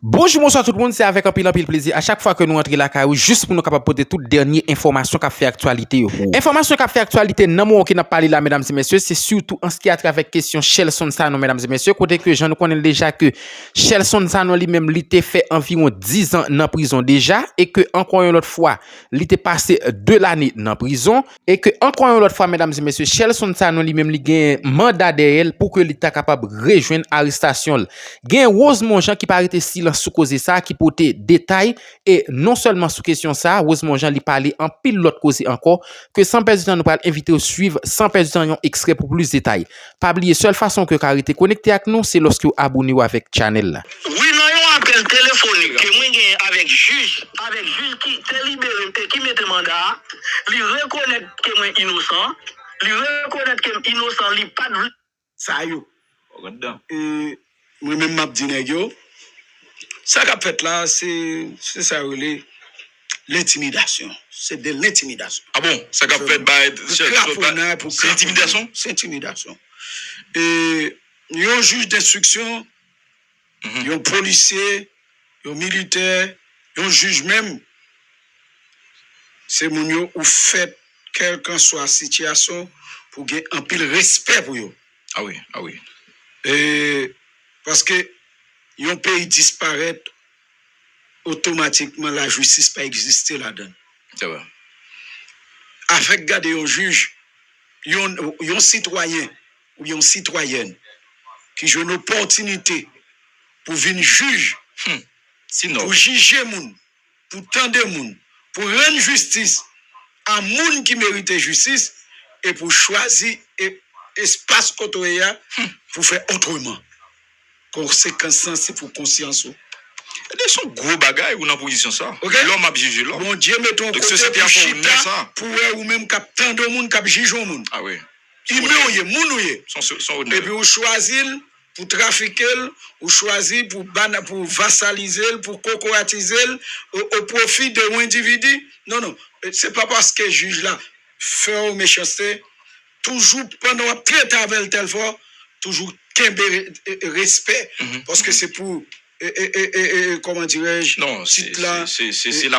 Bonjour, bonsoir tout le monde, c'est avec un pile plaisir à chaque fois que nous entrons la caillou juste pour nous capable porter toute dernière information qui fait actualité. Information qui fait actualité, non moi qui n'a parlé là, mesdames et messieurs, c'est surtout en ce qui a trait avec question Shelson Sano, mesdames et messieurs, côté que je nous connais déjà que Shelson Sano lui-même, il était fait environ 10 ans en prison déjà, et que encore une autre fois, il était passé 2 l'année en prison, et que encore une autre fois, mesdames et messieurs, Shelson Sano lui-même, il a un mandat derrière pour que l'État capable de rejoindre l'arrestation. Il y a Rosemont Jean qui paraît silence sous cause ça, qui portait détail, et non seulement sous question ça, Rosemont Jean lui parlait en pile l'autre cause encore, que sans perdre du temps, nous allons inviter à suivre, sans perdre du temps, un extrait pour plus de détails. Pas oublier, seule façon que vous restez connecté avec nous, c'est lorsque vous abonnez avec la chaîne. Oui, non, un appel téléphonique que moi j'ai avec juge qui t'est libéré et qui mette mandat, lui reconnaître que moi innocent, lui reconnaître que innocent, lui pas de ça yo. Et moi-même m'a dit nèg ça qu'a fait là, c'est ça relé l'intimidation. C'est de l'intimidation. Ah bon, ça qu'a fait c'est intimidation? C'est intimidation. Et un juge d'instruction, un policier, un militaire, un juge même, c'est mon yo ou fait quelle que soit la situation pour gagner un pile respect pour yo. Ah oui, ah oui. Et parce que un pays disparaît, automatiquement la justice pas exister là-dedans. C'est vrai. Avec garder un juge, un citoyen ou une citoyenne qui joue une opportunité pour venir juge, pour juger moun, pour tendre moun, pour rendre justice à moun qui mérite justice et pour choisir espace côté pour faire autrement. Conséquence c'est pour conscience. Et sont gros bagailles ou dans position ça. Okay? L'homme a jugé l'homme. Bon Dieu mettons donc société a formé ça pour ou même cap tendre moun cap juger moun. Ah oui. Il me moun ouye. Et puis on choisit pour trafiquer, ou choisir pour vassaliser, pour cocoatiser au profit de l'individu. Non, c'est pas parce que le juge là fait une méchanceté, toujours pendant traiter avec tel fois, toujours respect, parce que c'est pour, comment dirais-je, non, c'est la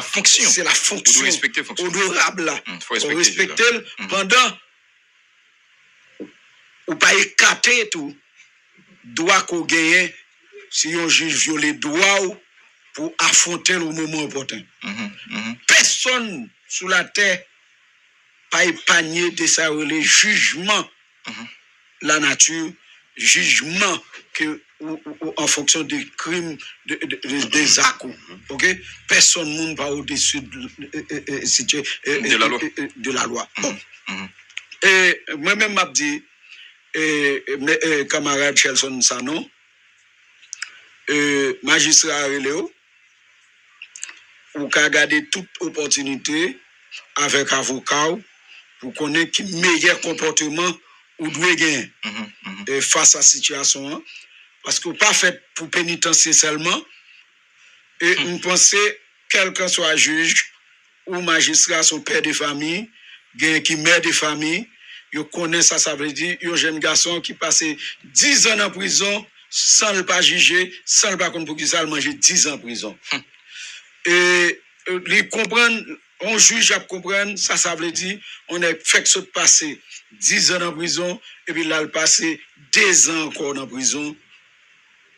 fonction. C'est la fonction. On doit respecter la fonction. Honorable là. Faut respecter pendant, ou pas écarter tout. Droit qu'on gagne si un juge viole droit pour affronter le moment opportun. Personne sur la terre pas épargné de ça le jugement la nature, jugement que en fonction des crimes des actes. OK? Personne monde pas au-dessus de la loi. Et moi-même m'a dit camarade Shelson Sano, magistrat Reléo, ou qu'a gardé toute opportunité avec avocat pour connaître qui meilleur comportement ou doit gagner face à la situation. Parce que pas fait pour pénitencier seulement. Et on pensait, quel que soit juge ou magistrat, son père de famille, qui mère de famille, yo connaît ça, ça veut dire, un jeune garçon qui passe 10 ans en prison sans le pas juger, sans le pas contre pour qu'il ça manger 10 ans en prison. Et les comprendre, on juge à comprendre, ça veut dire, on a fait que ça passer 10 ans en prison, et puis là, le passer 2 ans encore en prison,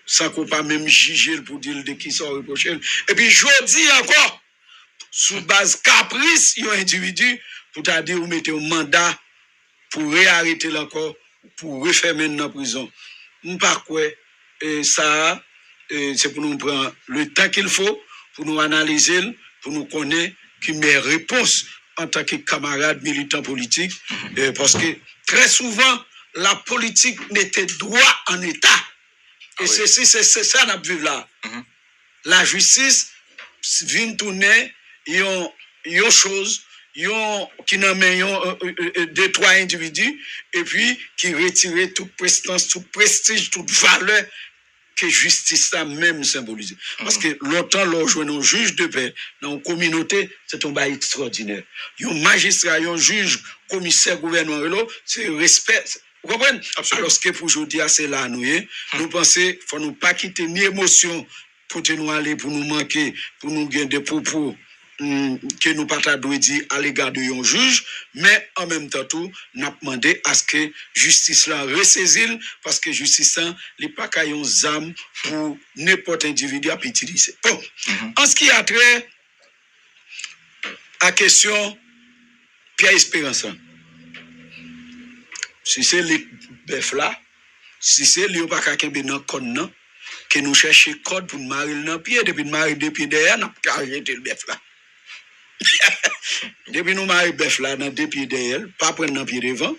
sans qu'on pas même juger pour dire de qui sont reprochés. Et puis, je dis encore, sous base caprice, il y a un individu, pour te dire, vous mettez un mandat pour réarrêter l'encore, pour refermer dans la prison. Nous pas quoi, ça, c'est pour nous prendre le temps qu'il faut, pour nous analyser, pour nous connaître qui met réponse en tant que camarade militant politique, parce que très souvent, la politique n'était droit en état. Et c'est ça qu'on vu là. La justice vient tourner, il y a chose, qui n'amène 2-3 individus, et puis qui retire toute prestance, tout prestige, toute valeur que justice ça même symbolise. Parce que longtemps, l'on joue un juge de paix dans une communauté, c'est un bail extraordinaire. Un magistrat, un juge, commissaire, gouverneur, c'est respect. Vous comprenez? Absolument. Parce que pour aujourd'hui, c'est là, nous pensons, il ne faut pas quitter ni émotion, pour nous aller, pour nous manquer, pour nous gagner des propos que nous pas dire à l'égard de un juge, mais en même temps tout, n'a demandé à ce que justice là ressaisisse parce que justice là n'est pas qu'un zam pour n'importe individu à utiliser. Bon, en ce qui a trait à question Pierre Espérance, si c'est les bœufs là, si c'est les pas qu'un bénin con que nous cherchons code pour marier dans pied depuis marier deux pieds derrière, n'a pas arrêté le bœuf là. Depuis nous marions bœuf là dans deux pieds derrière, pas prendre dans pied devant,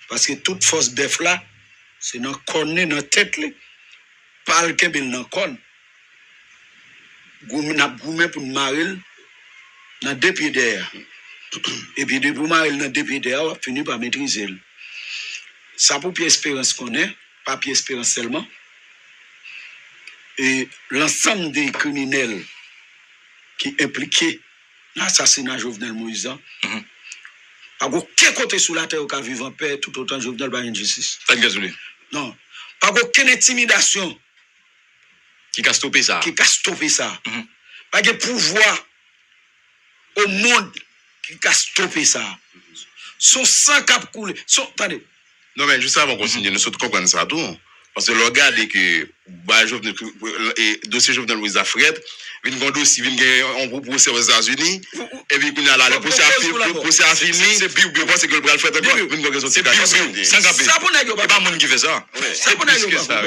parce que toute force bœuf là, c'est dans corne dans tête là, pas le kebel dans corne. N'a goumé pour marier dans deux pieds derrière. Et puis depuis marier dans deux pieds derrière, on finit par maîtriser. Ça pour Pierre Espérance qu'on est, pas Pierre Espérance seulement. Et l'ensemble des criminels qui impliqués l'assassinat de Jovenel Moïse, pas aucun côté sous la terre qui vivent en paix, tout autant Jovenel pas une justice. Non. Pas aucune intimidation qui a stoppé ça. Pas de pouvoir au monde qui a stoppé ça. Son sang cap coulé. Attendez. Non, mais juste avant de continuer, nous comprenons ça tout. Parce que le regardez que le dossier Jovenel Moïse a fait, il y a un dossier on procès aux États-Unis, et puis il y a le procès a fini, c'est Bill, parce que le bras le fait encore. C'est Bill, sans capter. Ça pour n'est pas monde qui fait ça. Ça pour n'est pas.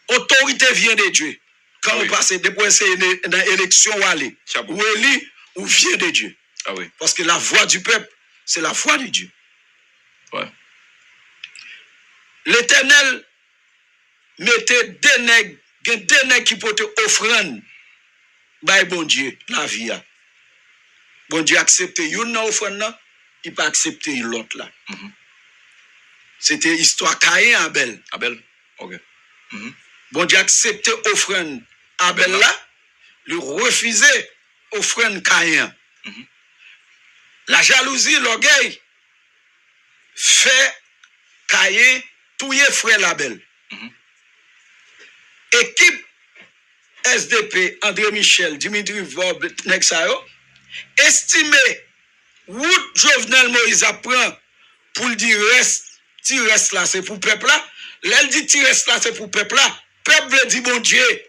Autorité vient de Dieu. Quand on passe depuis dans l'élection ou aller, ou élu, ou vient de Dieu. Ah oui. Parce que la voix du peuple, c'est la voix de Dieu. Ouais. L'Éternel mettait deux nègres qui portaient offrande. Bah, bon Dieu, la vie. Bon Dieu accepté une offrande, il pas accepté l'autre là. C'était histoire Caïn Abel. Abel, ok. Bon Dieu accepté offrande Abel là, lui refusait offrande Caïn. La jalousie, l'orgueil, fait Caïn touyer frère Abel. Équipe SDP, André Michel, Dimitri Vob, Nexayo, estimé route Jovenel Moïse apprend pour le dire reste là, c'est pour peuple là. L'elle dit reste là, c'est pour peuple là. Peuple dit bon Dieu.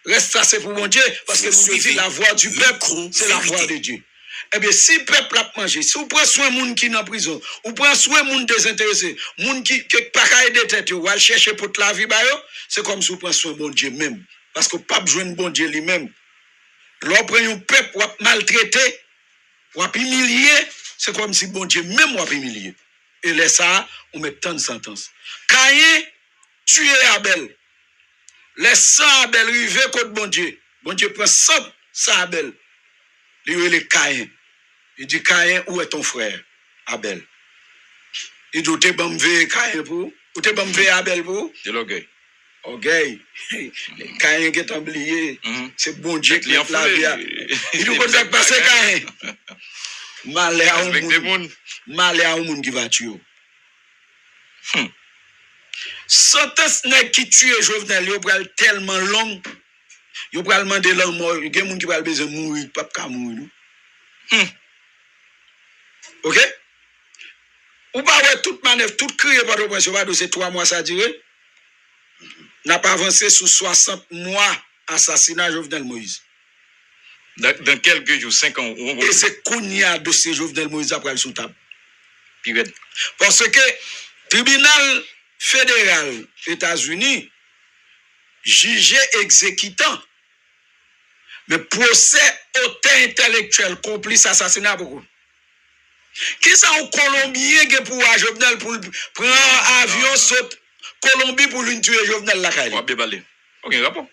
Reste là, c'est pour bon Dieu. Parce que nous dit la voix du peuple, c'est la voix de Dieu. Eh bien, si le peuple a mangé, si vous prenez soin de gens qui sont en prison, vous prenez soin de gens désintéressés, gens qui ne pas qu'à aider tête, ou à chercher pour la vie, c'est comme si vous prenez soin de bon Dieu même. Parce que pas besoin de bon Dieu lui-même. Lorsque vous prenez un peuple, vous maltraité, vous humilié, c'est comme si bon Dieu même vous humilié. Et là, ça, on met tant de sentences. Caïn tué Abel. Les 100 Abel rivé contre bon Dieu. Bon Dieu prend 100 Abel. Il est le Caïn. Il dit Caïn, où est ton frère Abel? Il dit, tu es bon Caïn pour? Ou tu es bon Abel pour? C'est l'orgueil. Orgueil. Caïn qui est oublié. C'est bon Dieu qui l'a vie. Il nous peut passer Caïn. Malheur à un monde qui va tuer. Sentence qui tue Jovenel, il va tellement long. Il va demander la mort. Il y a des gens qui vont besoin de mourir, pas de mourir. Ok? Ou pas toute manœuvre, toute criée par l'oppression, c'est 3 mois ça dure. N'a pas avancé sous 60 mois assassinat Jovenel Moïse. Dans quelques jours, 5 ans. Et c'est qu'on y a dossier Jovenel Moïse après le sous table. Pire. Parce que tribunal fédéral États-Unis jugé exécutant, mais procès auteur intellectuel complice assassinat beaucoup. Qui ça en Colombien qui pour Jovenel pour prendre avion saute Colombie pour lui tuer Jovenel la caille. OK, rapport.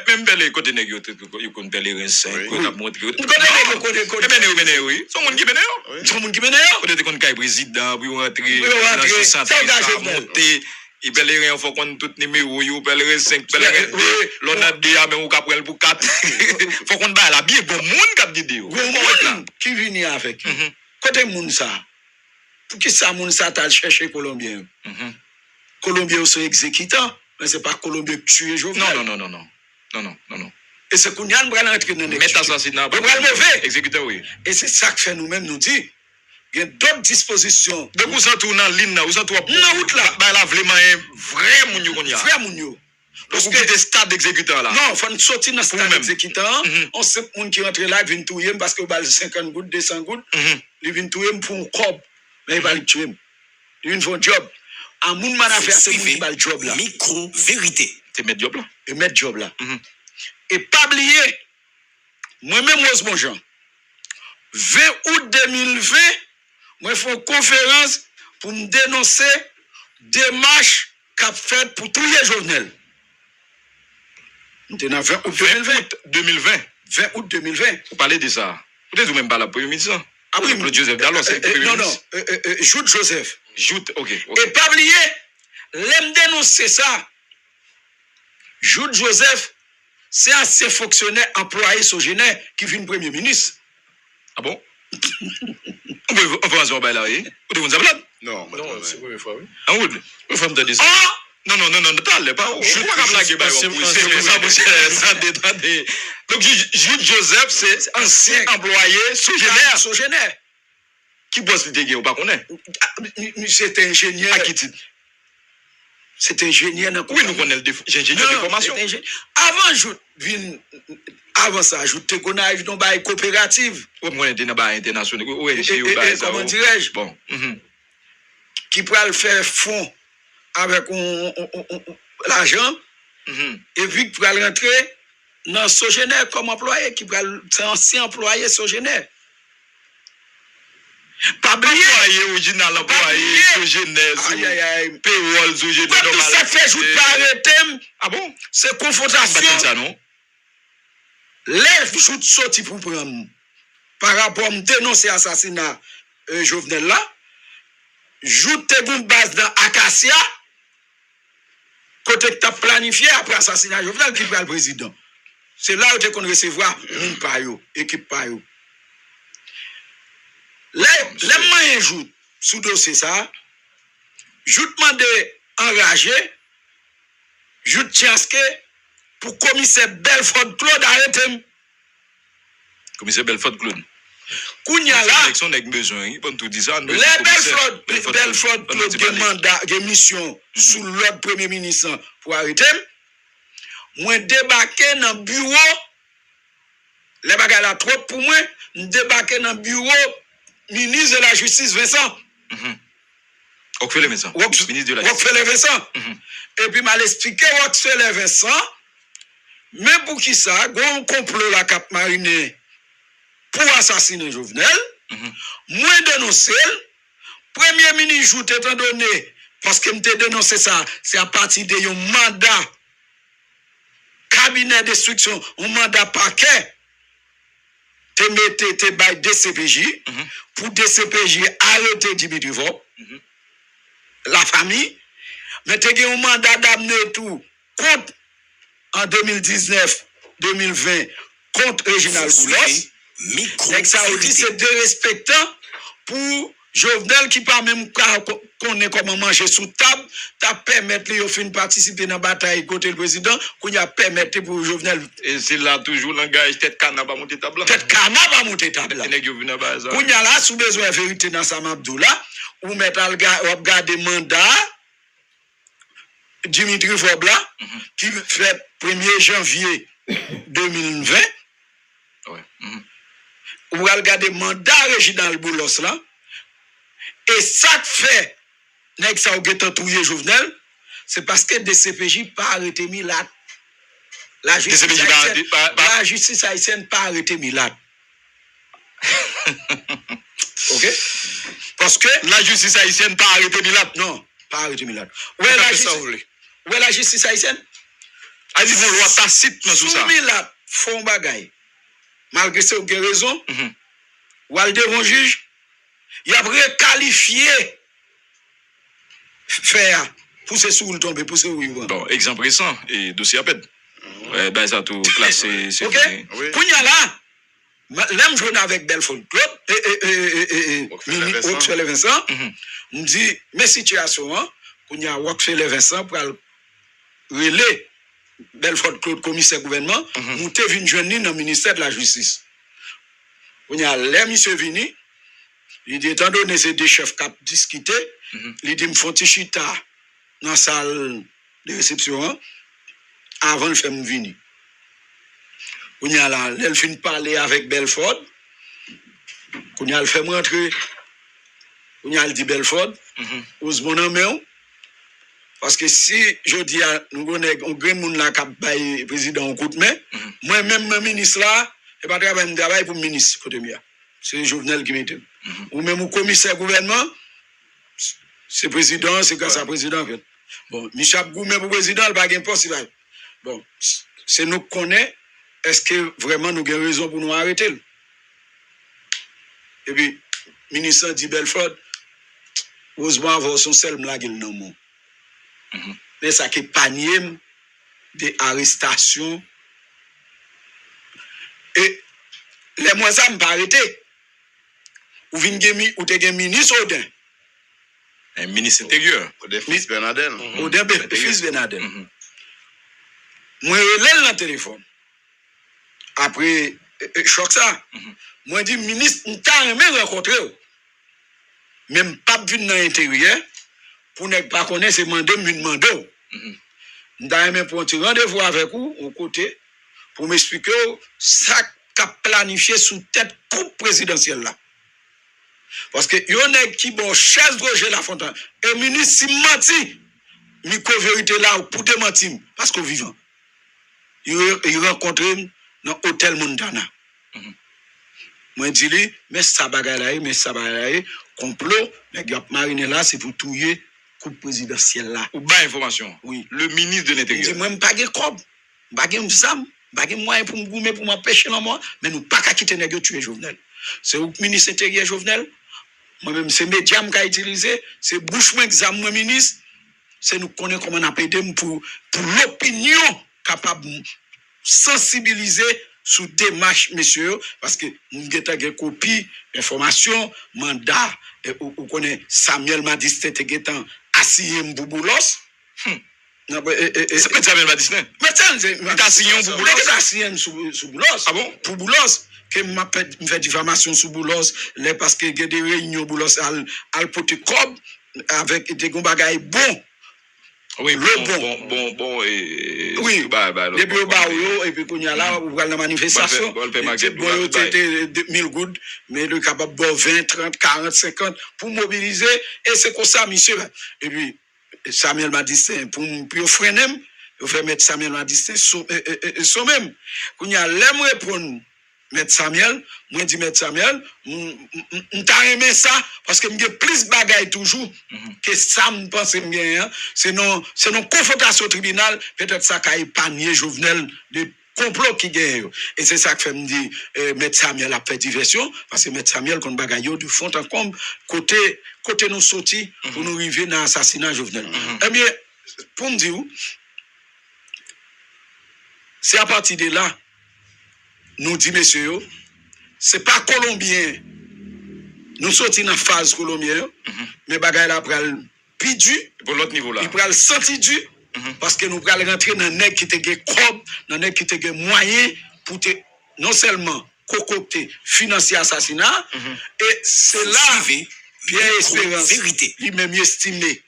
Même belle côté négatif, il connaît belle rince, qu'on a montré. On connaît côté oui. Son monde qui bénéo. Son monde qui bénéo. Peut-être qu'on caille président pour rentrer dans ce centre monter. Il belle rien faut qu'on tout numéro yo belle rince 5 belle rince. L'on a dit mais on capre pour 4. Faut qu'on ba la bien bon monde cap dit yo. Qui vient avec. Côté moun ça. Pour qui ça moun ça t'a chercher Colombien. Colombien sont exécutants. Mais c'est pas Colombien qui tue Jovenel. Non. Non. Et c'est qu'on y a rentrer dans Mettre assassinat. mauvais. Exécuteur, oui. Et c'est ça que fait nous-mêmes nous dit. Il y a d'autres dispositions. Donc, vous êtes dans la ligne, vous êtes dans route là. Bah, là, vraiment, vrai mounio qu'on y a. Vrai mounio. Parce que des stades d'exécuteur là. Non, il faut sortir dans le stade d'exécutant. On sait que les gens qui rentrent là, ils viennent touiller parce que 50 gouttes, 200 gouttes. Ils viennent touiller pour un corps. Mais ils vont le tuer. Ils viennent faire un job. Un monde man affaire, c'est qui va le job là. Micro-vérité. C'est mettre job là. Et mettre job là. Et pas oublier, moi-même, Rose Bonjean, 20 août 2020, moi, je fais une conférence pour me dénoncer des marches qu'a faites pour tous les journaux. Nous sommes 20 août 2020. 20 août 2020. Vous parlez de ça. Peut-être même pas la première ministre. Ah oui. Le Joseph Dallos, c'est le premier ministre. Non. Joute Joseph. Joute, ok. Et pas oublier, l'aime dénoncer ça. Joute Joseph, c'est un ces fonctionnaires employés sogénaires qui vient premier ministre. Ah bon? On peut en parler là, oui? Vous devez vous appeler? Non, c'est la première fois, oui. Ah oui? Vous faites me dire ça. Non, t'allez pas. Je ne peux pas blaguer. Donc, Jules Joseph, c'est ancien employé sogénaire. Qui bosse le dégué ou pas qu'on est? C'est ingénieur. À qui titre? C'est ingénieur. Oui, nous connaissons l'ingénieur de formation. Avant ça, je te connais dans la coopérative. Oui, moi, j'étais dans la internationale. Comment dirais-je? Bon. Qui pourrait le faire fond avec l'argent. Et puis, qui pourrait rentrer dans Sogénaire comme employé. C'est un ancien employé Sogénaire. Pas oublier. Original employé Sogénaire. Payroll Sogénaire. Tout ça fait jouer par arrêter. Ah bon? C'est confrontation. Ça, non? Les joutes sortis pour prendre par rapport à dénoncer l'assassinat Jovenel là. Joute une base dans Acacia. Côté que tu as planifié après l'assassinat Jovenel qui prend le président. C'est là où tu qu'on recevoir une payo, équipe payo. Les moyens jouent sous dossier ça. Joute demandé engagé. Joute tiaske pour commissaire Belfort Claude arrêter. Commissaire Belfort Claude. Kounya là. L'élection n'a besoin, il peut tout dire ça. Les Belfort Claude de mandat, de mission sous l'ordre premier ministre pour arrêter. Moi débarqué dans le bureau. Les bagages là trop pour moi. Débarqué dans le bureau ministre de la Justice Vincent. Rockefeller Vincent. Ministre de la Justice. Rockefeller Vincent. Et puis m'a expliqué Rockefeller Vincent. Mais pour qui ça, un complot la Cap Marine pour assassiner Jovenel. Moi dénoncé. Premier ministre joute étant donné, parce que m'te dénoncé ça, c'est à partir de un mandat cabinet d'instruction, un mandat parquet. Te mettez te bail DCPJ pour DCPJ arrêter Dimitri Vop, la famille, mais te gen un mandat d'amener tout contre en 2019-2020 contre Reginald Boulos. Et ça aussi c'est de respectant pour Jovenel qui pas même connaît comment manger sous table, t'as permettre lui de participer dans la bataille côté le président, qu'on a permettre pour Jovenel. Et c'est là toujours langage tête canne pas monter table. Tête canne pas monter table. Qu'on a là sous besoin de vérité dans sa mabdou là, ou mettre à regarder mandat Dimitri Vobla qui fait 1er janvier 2020. Ouais. Ou regarder mandat Reginald Boulos là. Et ça fait, nèg ça ou getan touye Jovenel, c'est parce que DCPJ pas arrêté Milad. La justice haïtienne pas arrêté Milad. OK? Parce que la justice haïtienne pas arrêté Milad. Non, pas arrêté Milad. Où est la justice haïtienne? A dit loi tacite dans tout ça. Milad font bagay. Malgré ça, vous avez raison. Ou al devant juge. Il a requalifié faire pousser sous le tomber, pousser où il va. Bon, exemple récent, et dossier à peine. Ben ça tout classé. Ok? Kounya là, l'homme joue avec Belfort Claude et Rockefeller Vincent. On dit, mes situations, Kounya Rockefeller Vincent pour relais Belfort Claude, commissaire gouvernement, nous te venu joindre dans le ministère de la Justice. On y a les monsieur vini, il dit, étant donné ces deux chefs qui ont discuté, il dit, me font chita dans la salle de réception avant de faire venir. On y a là, elle fin parler avec Belfort, on y a le fait rentrer, on y a le dit Belfort, ose mon nom, parce que si je dis à nous on grand monde là cap bail président en coup de main, moi même mon ministre là, et pas travail pour ministre côté mia. C'est Jovenel qui m'était. Ou même au commissaire gouvernement, c'est président, c'est grâce à président en fait. Bon, Michel Goumé pour président, il pas gain possible. Bon, c'est nous connaît, est-ce que vraiment nous avons raison pour nous arrêter? Et puis ministre dit Belfort, heureusement avoir son seul blague le nom. Mais ça qui est panier des arrestations. Et les mois ça me pas arrêté. Ou vinn gemi ou te gen ministre Odin. Un ministre intérieur. Odin fils Bernardel. Odin fils Bernardel. Moi relève dans le téléphone. Après choc ça. Moi dit ministre on t'a aimé rencontrer. Même pas vinn dans l'intérieur. Pour ne pas connaître, c'est mandé, me demande. Nous même pour un rendez-vous avec vous, au côté, pour m'expliquer ça qu'a planifié sous tête coupe présidentielle là. Parce que y en a qui bon chaise Roger Lafontaine. Et ministre si menti, micro-vérité là pour te mentir, parce qu'on vivant. Il rencontre dans l'hôtel Montana. Moi, je dis, mais ça bagaille, complot, mais gars marine là, c'est pour touiller coupe présidentielle là. Ou bas information. Oui. Le ministre de l'Intérieur. Je dis, moi, je ne pas de cob, je ne pas de zam, je ne pas de moyen pour me goumer, pour m'empêcher dans moi, mais nous ne pas qu'à quitter les tuer Jovenel. C'est le ministre intérieur Jovenel. Moi-même, c'est les médias que j'ai utilisé, c'est bouche-moi exam, moi, ministre. C'est nous connaissons comment on a aidé pour l'opinion capable de sensibiliser sous démarche, messieurs, parce que nous avons des copies, informations, mandat, et vous connaissez Samuel Madistin qui est assis en Bouboulos. C'est pas Samuel Madistin. Mais c'est assis en Bouboulos. Assis en Bouboulos. Ah bon? Bouboulos. Que m'a fait diffamation sous Boulos, parce que il y a des réunions Boulos al pote cob avec des bagailles bon. Oui, bon oui, depuis au bar et puis qu'on y a là on va la manifestation. C'était 1000 gouttes mais le capable de 20, 30, 40, 50 pour mobiliser et c'est comme ça monsieur. Et puis Samuel m'a dit c'est pour freiner, il faut mettre Samuel m'a dit c'est so même. Qu'on y a l'aime répondre Maître Samuel, moi dit Maître Samuel, m't'a aimé ça parce que m'gè plus bagaille toujours que ça me pense bien. C'est non confrontation au tribunal, peut-être ça qu'a épargné Jovenel de complot qui gagne. Et c'est ça que fait me dire Maître Samuel a fait diversion parce que Maître Samuel kon bagaille de fond en comble côté nous sorti pour nous arriver dans l'assassinat Jovenel. Eh bien pour me dire c'est à partir de là nous dit messieurs, c'est pas colombien. Nous sortons dans la phase colombienne, mais bagay la pral pidu pour l'autre niveau là. Il pral senti du parce que nous pral rentrer dans nèg qui te gen cob, dans nèg qui te gen moyen pour te non seulement concocter financer assassinat et c'est là Pierre Espérance vérité. Lui même estimé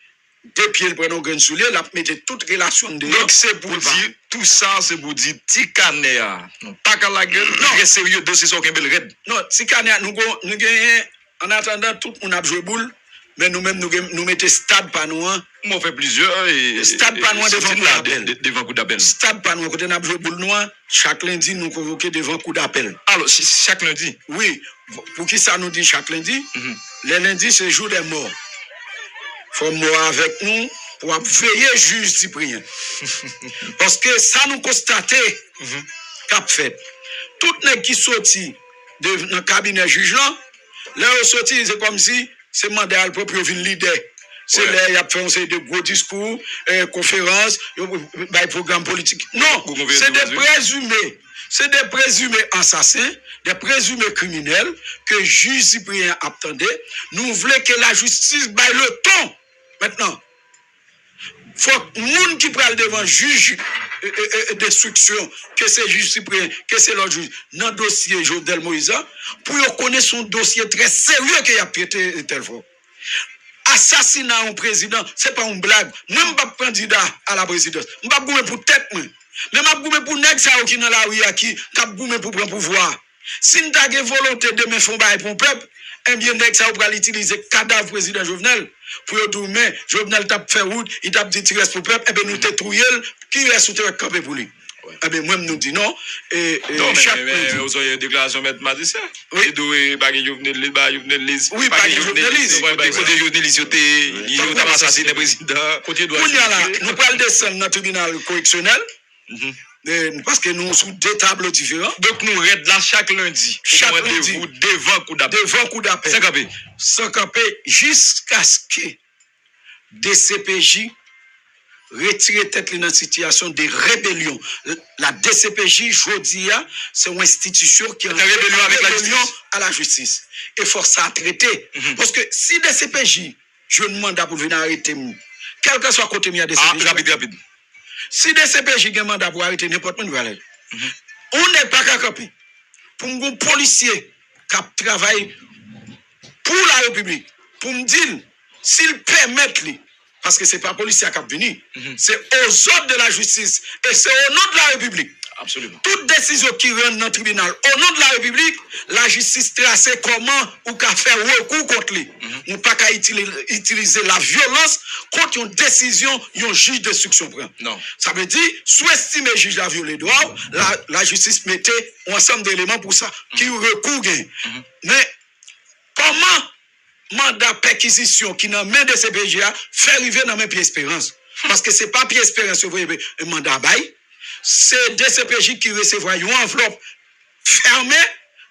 deux pieds le prénom grain soulier, la mettre toute relation de. Donc c'est pour dire tout ça, c'est pour dire Tikanéa. Non, pas qu'à la gueule. Non, très sérieux dossier sur Kembel Red. Non, Tikanéa nous gagnons en attendant tout le monde a joué boule, mais nous-mêmes nous mettons stade pas nous. On fait plusieurs et stade pas nous devant coup d'appel. Stade pas nous côté n'a joué boule noir, chaque lundi nous convoquer devant coup d'appel. Alors chaque lundi. Oui, pour qui ça nous dit chaque lundi? Les lundis c'est jour des morts. Faut mort avec nous pour veiller juge Cyprien. Parce que ça nous constater qu'a fait. Tout les qui sorti dans le cabinet juge là, là sorti c'est comme si c'est mandat le propre ville leader. C'est là il a fait de gros discours, conférences, programme politique. Non, c'est des présumés. C'est des présumés assassins, des présumés criminels que juge Cyprien attendait. Nous voulons que la justice baille le ton. Maintenant, faut que moun qui pral devant juge d'instruction, que c'est juge suprême, que c'est l'autre juge, dans le dossier Jovenel Moïse, pour connaître son dossier très sérieux qu'il a traité tel fois. Assassinat un président, c'est pas une blague. Moi, je ne suis pas candidat à la présidence. Je ne suis pas pour tête. Mais je suis pour nèg ça qui dans la rue qui a pour prendre pouvoir. Si nous avons volonté de me faire bail pour le peuple, eh bien, nèg ça va utiliser cadavre président Jovenel pour dire mais Jovenel t'a fait route, il t'a dit tu restes pour le peuple, eh bien nous te trouiller qui reste sous terre campé pour lui. Eh bien, moi, nous dit non. Non, mais vous avez une déclaration de magistrat. Oui. Et pas que Jovenel Lise. Oui, pas que Jovenel Lise. Côté Jovenel Lise, il a assassiné le président. Nous parlons descendre dans le tribunal correctionnel. Parce que nous sommes deux tableaux différents. Donc nous raidons là chaque lundi. Chaque lundi. Devant coup d'appel. Devant coup d'appel. Sans camper jusqu'à ce que DCPJ retire tête dans une situation de rébellion. La DCPJ, je dis, c'est une institution qui est en rébellion avec la justice. Et faut ça traiter. Parce que si DCPJ, je demande pour venir arrêter, quel que soit côté de DCPJ. Rapide. Si DCPJ a un mandat pour arrêter n'importe qui, on n'est pas qu'à camper. Pour un policier qui travaille pour la République, pour me dire, s'il permet, parce que ce n'est pas le policier qui a venu, c'est aux ordres de la justice et c'est au nom de la République. Absolument. Toute décision qui rentre dans le tribunal au nom de la République, la justice trace comment ou qu'à faire recours contre lui. Ou pas qu'à utiliser la violence contre une décision d'un juge d'instruction. Non. Ça veut dire, sous-estimer le juge a violé le droit, la justice mettait un ensemble d'éléments pour ça, qui recourt. Mais comment mandat perquisition qui n'a main de CPGA fait arriver dans mes pieds espérance? Parce que c'est pas pied espérance, vous voyez, un mandat bail. C'est DCPJ qui recevra une enveloppe fermée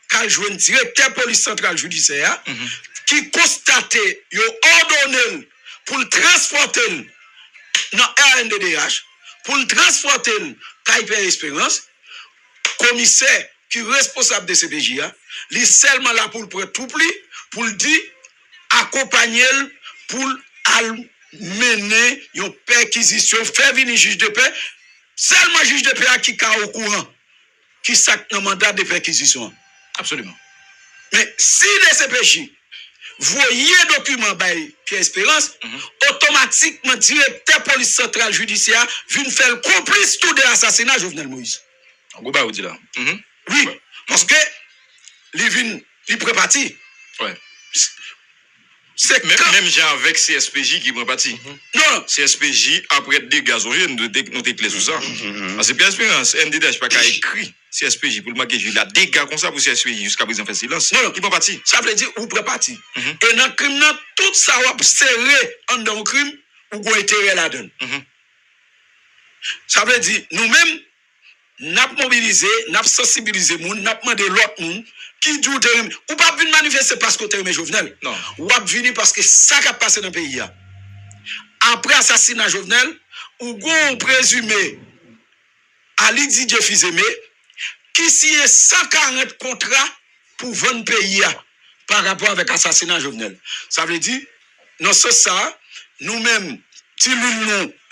quand je un directeur police centrale judiciaire qui constate yo ordonné pour le transporter dans RNDDH, pour le transporter dans Hyper Espérance, commissaire qui est responsable de CPJ, il est seulement là pour le prendre tout pli, pour le dire accompagner pour mener une perquisition, faire venir juge de paix. Seulement juge de paix qui est au courant, qui sac un mandat de perquisition. Absolument. Mais si les CPJ voyez document par Pierre Espérance, automatiquement, directeur police centrale judiciaire vient faire le complice tout de l'assassinat de Jovenel Moïse. Vous dites là. Oui, parce que il prépare. Ouais. C'est même j'ai avec CSPJ qui prend parti. Non. CSPJ, après des gazoliers, nous avons clés sur ça. Parce que Pierre Espérance, NDDH, pas qu'à écrit CSPJ pour le marquer, il a des gars comme ça pour CSPJ jusqu'à présent fait silence. Non. Il prend parti. Ça veut dire, vous prend parti. Et dans le crime, tout ça va serrer en dans le crime, ou vous intérêt là-dedans. Ça veut dire, nous-mêmes, nous avons mobilisé, nous avons sensibilisé, nous avons demandé l'autre monde qui dit ou pas venir manifester parce que vous avez Jovenel. Non. Ou pas venir parce que ça qui a passé dans le pays. Après assassinat Jovenel, ou on présumé Ali Didier Fils-Aimé qui signe 140 contrats pour 20 pays par rapport avec l'assassinat Jovenel. Ça veut dire, dans ce ça, nous-mêmes, si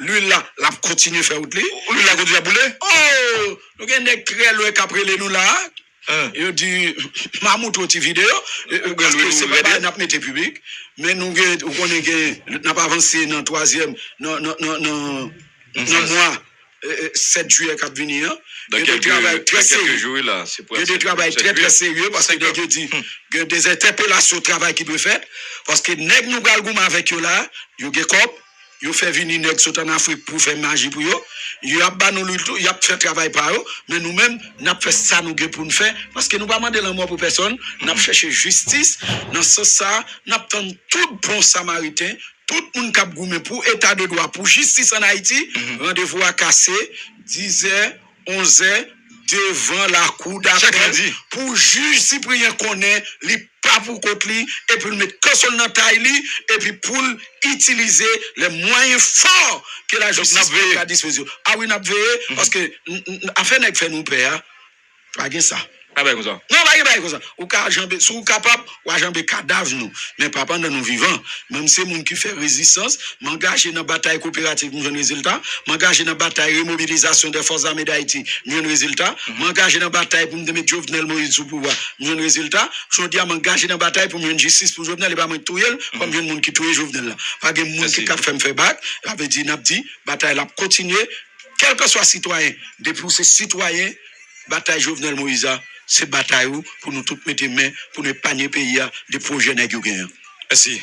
lui là, la continue à faire route. Lui là, continue à bouler. Oh, nous avons des très loin qu'après nous là. Il dit, ma montre une vidéo, parce que c'est pas n'a pas été public, mais nous n'avons pas avancé dans le troisième, non, mois, 7 juillet qui venu. Il y a des travail très sérieux. Il y a des travail très sérieux parce que il y a des interpellations au travail qui doivent faire. Parce que nèg nous galgoum avec eux là, il y a des copes. Ils fait venir nèg sont en Afrique pour faire magie pour eux. Ils a ba nous tout, ils a fait travail par eux, mais nous-mêmes n'a fait ça nous pour nous faire parce que nous pas demander la mort pour personne, n'a cherché justice dans ce ça, n'a attend tout bon samaritain, tout monde cap goumé pour état de droit, pour justice en Haïti, rendez-vous à casser 10h, 11h devant la cour d'appel pour juge Cyprien connaît li pas pour contre lui et puis mettre console dans taille et puis pour utiliser les moyens forts que la justice a à disposition. Ah oui, n'a veillé parce que afin de faire nous père pas ça. Pas comme ça. Non, pas comme ça. Ou ka jambe, sou capable, ou jambe cadavre nous. Mais pas pendant nous vivants. Même c'est moun qui fait résistance, m'engager dans bataille coopérative, nous un résultat. M'engager dans bataille remobilisation des forces armées d'Haïti, nous un résultat. M'engager dans bataille pour me mettre Jovenel Moïse sous pouvoir, nous un résultat. Je dis à m'engager dans bataille pour une justice pour Jovenel et pas me tuer comme vient moun qui tuer Jovenel là. Pas de moun qui fait me faire bac, avait dit n'a dit bataille la continuer quel que soit citoyen, depuis ces citoyens bataille Jovenel Moïse, c'est bataille pour nous tous mettre main pour ne panier pays des projets nèg yo gen. Merci.